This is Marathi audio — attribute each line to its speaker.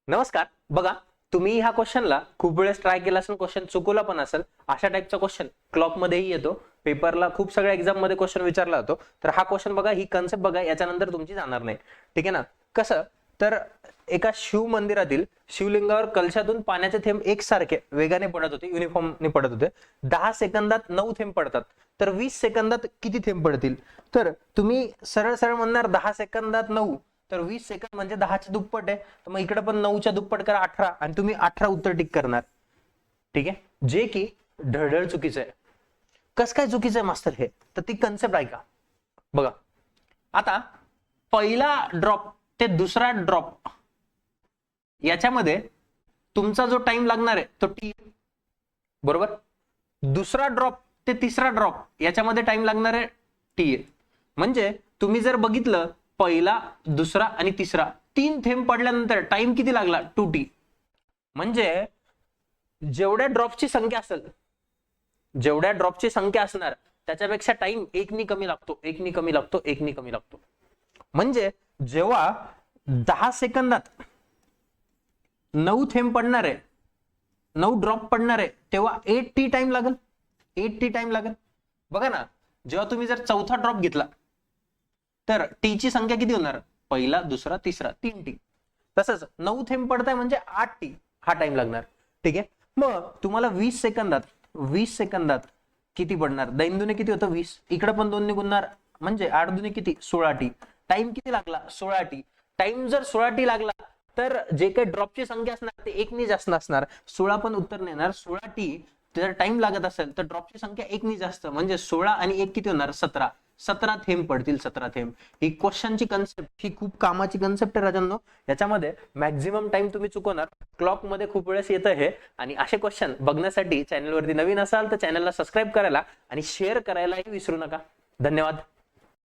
Speaker 1: नमस्कार. बघा, तुम्ही ह्या क्वेश्चनला खूप वेळेस ट्राय केला असेल, क्वेश्चन चुकवला पण असेल. अशा टाइपचा क्वेश्चन क्लॉक मध्येही येतो, पेपरला खूप सगळ्या एक्झाम मध्ये क्वेश्चन विचारला जातो. तर हा क्वेश्चन बघा, ही कन्सेप्ट बघा, याच्यानंतर तुमची जाणार नाही. ठीक आहे ना? कसं तर एका शिव मंदिरातील शिवलिंगावर कलशातून पाण्याचे थेंब एकसारखे वेगाने पडत होते, युनिफॉर्मने पडत होते. 10 सेकंदात 9 थेंब पडतात. तर 20 सेकंदात किती थेंब पडतील? तर तुम्ही सरळ सरळ म्हणणार 10 सेकंदात 9, तर 20 सेकंद म्हणजे 10च्या दुप्पट आहे. तर मग इकडे पण 9च्या दुप्पट करा 18, आणि तुम्ही 18 उत्तर टिक करणार. ठीक आहे, जे की ढळढळ चुकीचं आहे. कस काय चुकीचं आहे मास्तर हे? तर ती कन्सेप्ट ऐका. बघा, आता पहिला ड्रॉप ते दुसरा ड्रॉप याच्यामध्ये तुमचा जो टाइम लागणार आहे तो टी, बरोबर. दुसरा ड्रॉप ते तिसरा ड्रॉप याच्यामध्ये टाइम लागणार आहे टी. म्हणजे तुम्ही जर बघितलं, पहिला, दुसरा आणि तिसरा 3 थेंब पडल्यानंतर टाइम किती लागला? 2t. म्हणजे जेवढ्या ड्रॉपची संख्या असेल, जेवढ्या ड्रॉपची संख्या असणार त्याच्यापेक्षा टाइम 1 कमी लागतो, 1 कमी लागतो, 1 कमी लागतो. म्हणजे जेव्हा 10 सेकंदात 9 थेंब पडणार आहे, 9 ड्रॉप पडणार आहे, तेव्हा 8t टाइम लागेल. 8t टाइम लागेल. बघा ना, जेव्हा तुम्ही जर चौथा ड्रॉप घेतला तर टी ची संख्या किती होणार? पहिला, दुसरा, तिसरा, 3t. तसंच 9 थेंब पडताय म्हणजे 8t हा टाइम लागणार. ठीक आहे. मग तुम्हाला 20 सेकंदात किती पडणार? दैनदुने किती होतं? 20. इकडे पण 2 ने गुणणार म्हणजे 8 दुने किती? 16t. टाइम किती लागला? 16t. टाइम जर 16t लागला तर जे काही ड्रॉपची संख्या असणार ते 1 ने जास्त नसणार. 16 पण उत्तर नाही येणार. 16t जर टाइम लागत असेल तर ड्रॉपची संख्या 1 ने जास्त, म्हणजे 16 आणि 1 किती होणार? 17. 17 थेंब पडतील, 17 थेंब. ही क्वेश्चनची कन्सेप्ट ही खूप कामाची कन्सेप्ट आहे राजांनो. याच्यामध्ये मॅक्झिमम टाइम तुम्ही चुकवणार. क्लॉक मध्ये खूप वेळेस येतं हे. आणि असे क्वेश्चन बघण्यासाठी चॅनलवरती नवीन असाल तर चॅनलला सबस्क्राईब करायला आणि शेअर करायलाही विसरू नका. धन्यवाद.